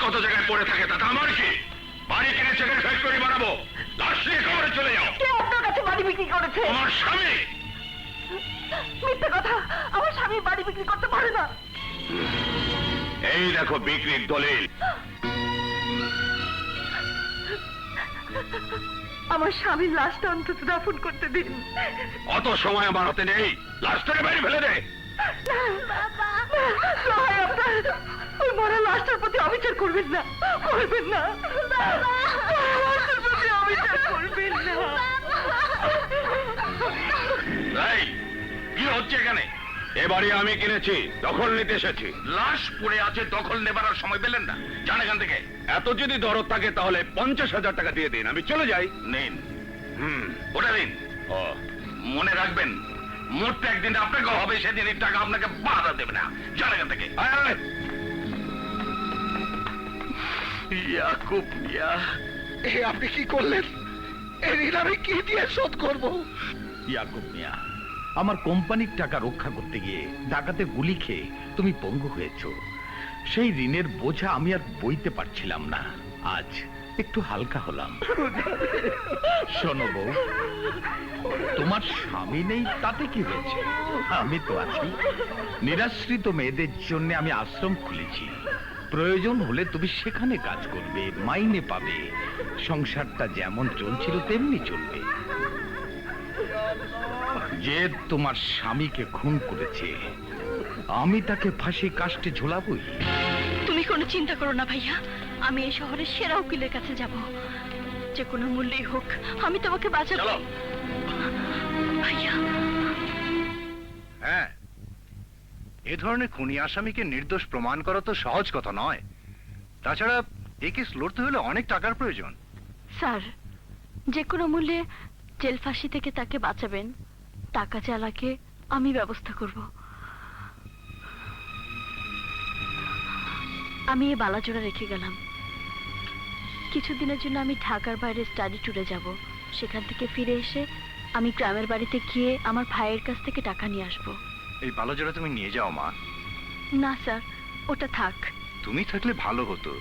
কত জায়গায় পড়ে থাকে তাতে আমার কি? বাড়ি কিনে চেকের ফ্যাক্টরি বানাবো, লাশ নিয়ে খবরে চলে যাও। কে আপনার কাছে বাড়ি বিক্রি করেছে? আমার স্বামী। মিথ্যে কথা, আমার স্বামী বাড়ি বিক্রি করতে পারে না। এই দেখো বিক্রির দলিল। আমার স্বামীর লাশটা অন্তত দাফন করতে দিন। অত সময় আমার হাতে নেই, লাশটাকে বাইরে ফেলে দে। সহায় আপনার ওই মরা লাশটার প্রতি অবিচার করবেন না, করবেন না। লাশটার প্রতি অবিচার করবেন না। কি হচ্ছে এখানে? এ বাড়ি আমি কিনেছি, দখল নিতে এসেছি। লাশ পড়ে আছে, দখল নেবার আর সময় পেলেন না? জান এখান থেকে। এত যদি দরদ থাকে তাহলে 50,000 টাকা দিয়ে দিন, আমি চলে যাই। নিন। ওটা দিন। ও মনে রাখবেন, মরতে একদিন আপনাকে হবে, সেদিন এই টাকা আপনাকে বাধা দেবে না। জান এখান থেকে। ইয়াকুব মিয়া, আপনি কি করলেন? এই ঋণ আমি কি দিয়ে শোধ করবো? ইয়াকুব মিয়া, আমার কোম্পানির টাকা রক্ষা করতে গিয়ে ডাকাতের গুলি খেয়ে তুমি পঙ্গু হয়েছো। সেই ঋণের বোঝা আমি আর বইতে পারছিলাম না। আজ একটু হালকা হলাম। শোনো বউ, তোমার স্বামী নেই তাতে কি হয়েছে? আমি তো আছি। নিরাশ্রিত মেয়েদের জন্য আমি আশ্রম খুলেছি। প্রয়োজন হলে তুমি সেখানে কাজ করবে, মাইনে পাবে। সংসারটা যেমন চলছিল তেমনি চলবে। যে তোমার স্বামীকে খুন করেছে, আমি তাকে ফাঁসি কাস্টে ঝোলাবই। তুমি কোনো চিন্তা করো না ভাইয়া, আমি এই শহরের সেরা উকিলের কাছে যাব। যে কোনো মূল্যেই হোক আমি তোমাকে বাঁচাবো। ভাইয়া, হ্যাঁ, এ ধরনের খুনি আসামিকে নির্দোষ প্রমাণ করা তো সহজ কথা নয়। তাছাড়া এই কেস লড়তে হলে অনেক টাকার প্রয়োজন। স্যার, যে কোনো মূল্যে জেল ফাঁসি থেকে তাকে বাঁচাবেন। টাকা চালাকে আমি ব্যবস্থা করব। আমি এই বালাজোড়া রেখে গেলাম। কিছুদিনের জন্য আমি ঢাকার বাইরে স্টাডি ট্যুরে যাব। সেখান থেকে ফিরে এসে আমি গ্রামের বাড়িতে গিয়ে আমার ভাইয়ের কাছ থেকে টাকা নিয়ে আসব। এই বালাজোড়া তুমি নিয়ে যাও মা। না স্যার, ওটা থাক। তুমি থাকলে ভালো হতো,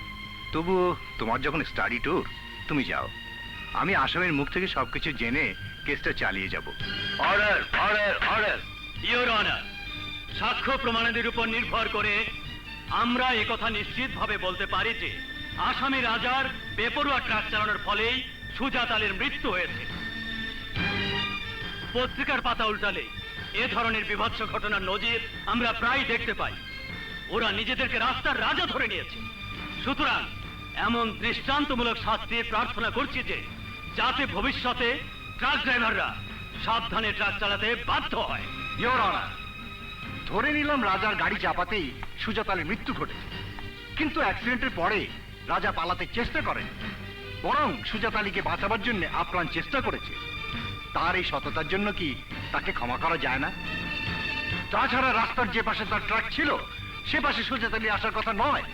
তবুও তোমার যখন স্টাডি ট্যুর, তুমি যাও। আমি আসামের মুখ থেকে সবকিছু জেনে কেসটা চালিয়ে যাব। Order, order, order. Your honour, সাক্ষ্য প্রমাণাদির উপর নির্ভর করে আমরা একথা নিশ্চিতভাবে বলতে পারি যে আসামি রাজার বেপরোয়া ট্রাক চালানোর ফলেই সুজাত আলীর মৃত্যু হয়েছে। পত্রিকার পাতা উল্টালে এ ধরনের বিভৎস ঘটনার নজির আমরা প্রায় দেখতে পাই। ওরা নিজেদেরকে রাস্তার রাজা ধরে নিয়েছে। সুতরাং এমন দৃষ্টান্তমূলক শাস্তির প্রার্থনা করছি যে যাতে ভবিষ্যতে ট্রাক ড্রাইভাররা সাবধানে ট্রাক চালাতে বাধ্য হয়। ইওর অনার, ধরে নিলাম রাজার গাড়ি চাপাতেই সুজাত আলীর মৃত্যু ঘটেছে, কিন্তু অ্যাক্সিডেন্টের পরে রাজা পালাতে চেষ্টা করেন, বরং সুজাত আলীকে বাঁচাবার জন্য আপ্রাণ চেষ্টা করেছে। তার এই সততার জন্য কি তাকে ক্ষমা করা যায় না? তাছাড়া রাস্তার যে পাশে তার ট্রাক ছিল সে পাশে সুজাত আলী আসার কথা নয়।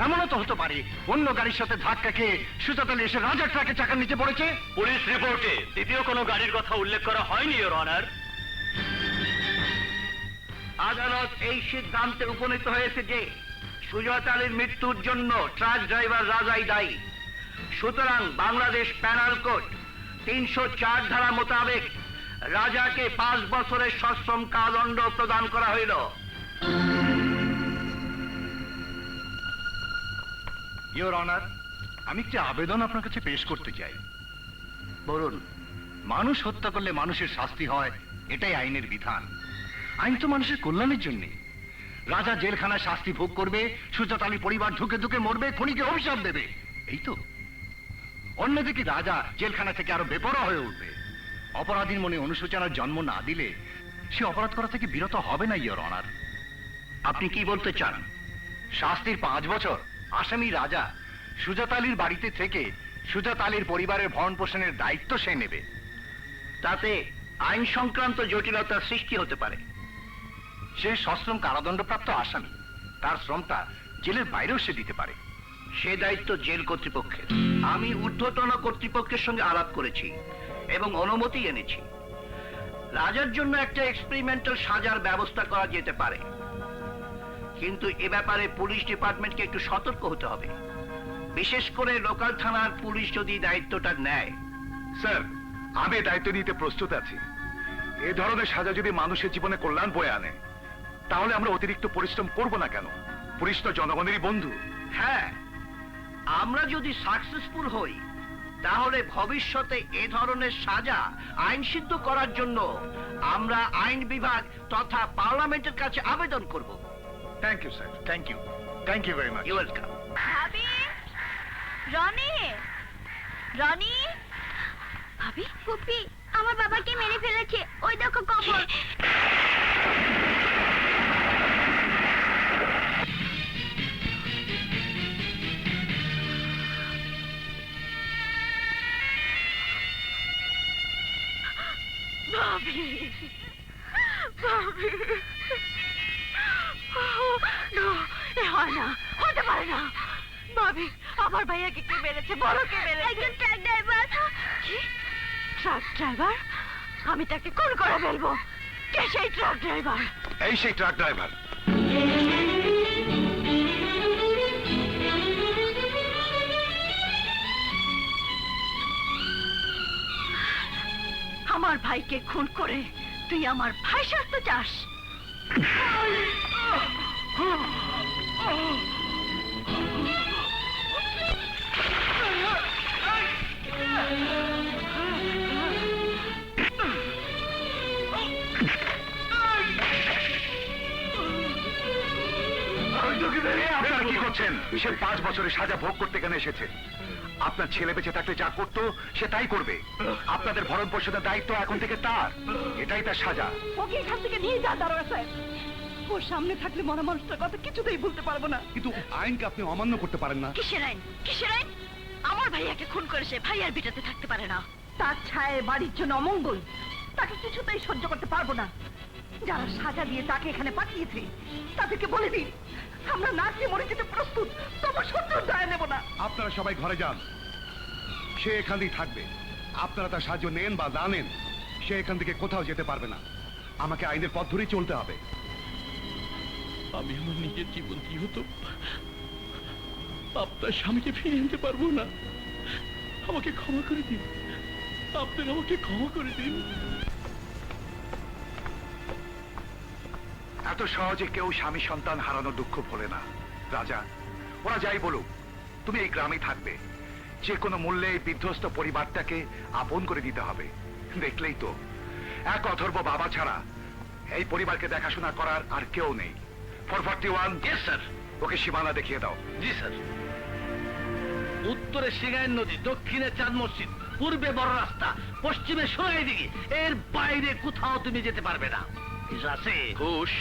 এমনও তো হতে পারে অন্য গাড়ির সাথে ধাক্কা খেয়ে সুজাত আলী এসে রাজার ট্রাকের চাকার নিচে পড়েছে। পুলিশ রিপোর্টে দ্বিতীয় কোনো গাড়ির কথা উল্লেখ করা হয়নি ইওর অনার। আদালত এই সিদ্ধান্তে উপনীত হয়েছে যে সুজাত আলীর মৃত্যুর জন্য ট্রাক ড্রাইভার রাজাই দায়ী। সুতরাং বাংলাদেশ প্যানাল কোড 304 ধারা মোতাবেক রাজাকে 5 বছরের সশ্রম কারাদণ্ড প্রদান করা হইল। ইওর অনার, আমি একটি আবেদন আপনার কাছে পেশ করতে চাই। বলুন। মানুষ হত্যা করলে মানুষের শাস্তি হয়, এটাই আইনের বিধান। আইন তো মানুষের কল্যাণের জন্য। রাজা জেলখানায় শাস্তি ভোগ করবে, সুজাত আলী পরিবার ধুকে ধুকে মরবে, খুনিকে অভিশাপ দেবে, এই তো। অন্যদিকে রাজা জেলখানা থেকে আরো বেপরোয়া হয়ে উঠবে। অপরাধীর মনে অনুশোচনার জন্ম না দিলে সে অপরাধ করা থেকে বিরত হবে না ইওর অনার। আপনি কি বলতে চান? শাস্তির 5 বছর আসামি রাজা সুজাত আলীর বাড়িতে থেকে সুজাত আলীর পরিবারের ভরণ পোষণের দায়িত্ব সে নেবে। তাতে আইন সংক্রান্ত জটিলতার সৃষ্টি হতে পারে। সে সশ্রম কারাদণ্ডপ্রাপ্ত আসামি, তার শ্রমটা জেলের বাইরেও সে দিতে পারে। সে দায়িত্ব জেল কর্তৃপক্ষের। আমি ঊর্ধ্বতন কর্তৃপক্ষের সঙ্গে আলাপ করেছি এবং অনুমতি এনেছি। রাজার জন্য একটা এক্সপেরিমেন্টাল সাজার ব্যবস্থা করা যেতে পারে, কিন্তু এ ব্যাপারে পুলিশ ডিপার্টমেন্টকে একটু সতর্ক হতে হবে। বিশেষ করে লোকাল থানার পুলিশ যদি দায়িত্বটা নেয়। স্যার, আমি দায়িত্ব নিতে প্রস্তুত আছি। এই ধরনের সাজা যদি মানুষের জীবনে কল্যাণ বয়ে আনে, তাহলে আমরা অতিরিক্ত পরিশ্রম করব না কেন? পুলিশ তো জনগণেরই বন্ধু। হ্যাঁ, আমরা যদি সাকসেসফুল হই তাহলে ভবিষ্যতে এ ধরনের সাজা আইনসিদ্ধ করার জন্য আমরা আইন বিভাগ তথা পার্লামেন্টের কাছে আবেদন করব। Thank you sir, thank you, thank you very much. You welcome. ভাবি, রনি, রনি, ভাবি, পুপি, আমার বাবাকে মেরে ফেলেছে, ওই দেখো কবর। ভাবি, ভাবি, না, এ হয় না, হতে পারে না। ভাবি, আমার ভাইয়াকে কে মেরেছে? বড় কে মেরেছে? একজন ট্রাক ড্রাইভার। কি? Truck driver? আমি তাকে খুন করে ফেলবো। কে সেই ট্রাক ড্রাইভার? এই সেই ট্রাক ড্রাইভার। আমার ভাইকে খুন করে তুই আমার ভাই সাজতে চাস? আপনারা কি করছেন? সে 5 বছরের সাজা ভোগ করতে কেন এসেছে? আপনার ছেলে বেঁচে থাকলে যা করতো সে তাই করবে। আপনাদের ভরণ পোষণের দায়িত্ব এখন থেকে তার। এটাই তার সাজা। ওকে এখান থেকে নিয়ে যা দারোগা সাহেব। ওর সামনে থাকলে মরা মানুষটার কথা কিছুতেই ভুলতে পারবো না। কিন্তু আইনকে আপনি অমান্য করতে পারেন না। কিসের আইন? কিসের আইন? আমার ভাইয়াকে খুন করেছে, ভাই আর বিটাতে থাকতে পারে না। তার ছায়ে বাড়ির জন্য অমঙ্গল, তাকে কিছুতেই সহ্য করতে পারবো না। যারা সাজা দিয়ে তাকে এখানে পাঠিয়েছে তাদেরকে বলে দিন আমরা নাচে মরে যেতে প্রস্তুত, তবু সহ্য দয়া নেব না। আপনারা সবাই ঘরে যান। সে এখানেই থাকবে। আপনারা তার সাহায্য নেন বা না নেন, সে এখান থেকে কোথাও যেতে পারবে না। আমাকে আইনের পথ ধরেই চলতে হবে। আমি আমার নিজের জীবন কি হতো আপনার স্বামীকে ফিরে আনতে পারবো না। আমাকে ক্ষমা করে দিন, আপনার আমাকে ক্ষমা করে দিন। এত সহজে কেউ স্বামী সন্তান হারানোর দুঃখ ভোলে না। রাজা, ওরা যাই বলুক, তুমি এই গ্রামে থাকবে। যে কোনো মূল্যে এই বিধ্বস্ত পরিবারটাকে আপন করে দিতে হবে। দেখলেই তো, এক অথর্ব বাবা ছাড়া এই পরিবারকে দেখাশোনা করার আর কেউ নেই। 441, ইয়েস স্যার। ওকে সীমানা দেখিয়ে দাও। জি স্যার। উত্তরে সিঙ্গাইর নদী, দক্ষিণে চাঁদ মসজিদ, পূর্বে বড় রাস্তা, পশ্চিমে সোনাই দিঘি। এর বাইরে কোথাও তুমি যেতে পারবে না। আছে ঘুষ।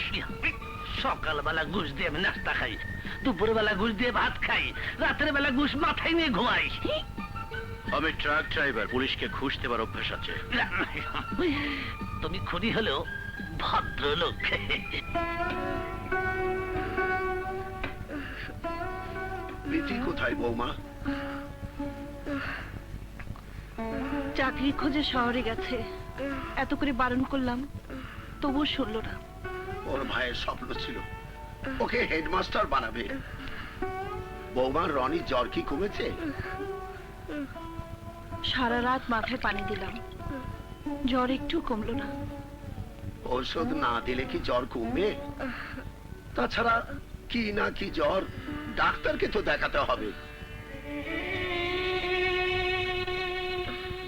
সকালবেলা ঘুষ দিয়ে আমি নাস্তা খাই, দুপুরবেলা ঘুষ দিয়ে ভাত খাই, রাতের বেলা ঘুষ মাথায় নিয়ে ঘুমাই। আমি ট্রাক ড্রাইভার, পুলিশকে ঘুষ দেবার অভ্যাস আছে। তুমি খুনি হলেও ভদ্রলোক। প্রীতি কোথায় বৌমা? চাকরির খোঁজে শহরে গেছে। এত করে বারণ করলাম, তবুও শুনলো না। ওর ভাইয়ের স্বপ্ন ছিল ওকে হেডমাস্টার বানাবে। বৌমার রনির জ্বর কি কমেছে? সারা রাত মাথায় পানি দিলাম, জ্বর একটু কমলো না। ঔষধ না দিলে কি জ্বর কমবে? তাছাড়া কি না কি জ্বর, ডাক্তারকে তো দেখাতে হবে।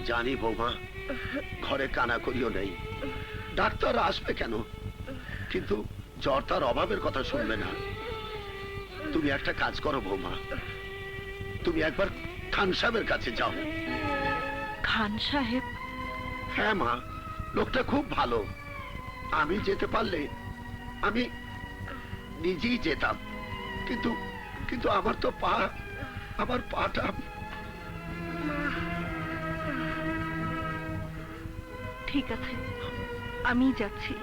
জানি বৌমা, ঘরে কানাকড়িও নেই, ডাক্তার আসবে কেন? কিন্তু জ্বর তার অভাবের কথা শুনবে না। তুমি একটা কাজ করো বৌমা, তুমি একবার খান সাহেবের কাছে যাও। খান সাহেব? হ্যাঁ মা, লোকটা খুব ভালো। আমি যেতে পারলে আমি নিজেই যেতাম, কিন্তু কিন্তু আমার তো আমার পাটা। ঠিক আছে, আমি যাচ্ছি।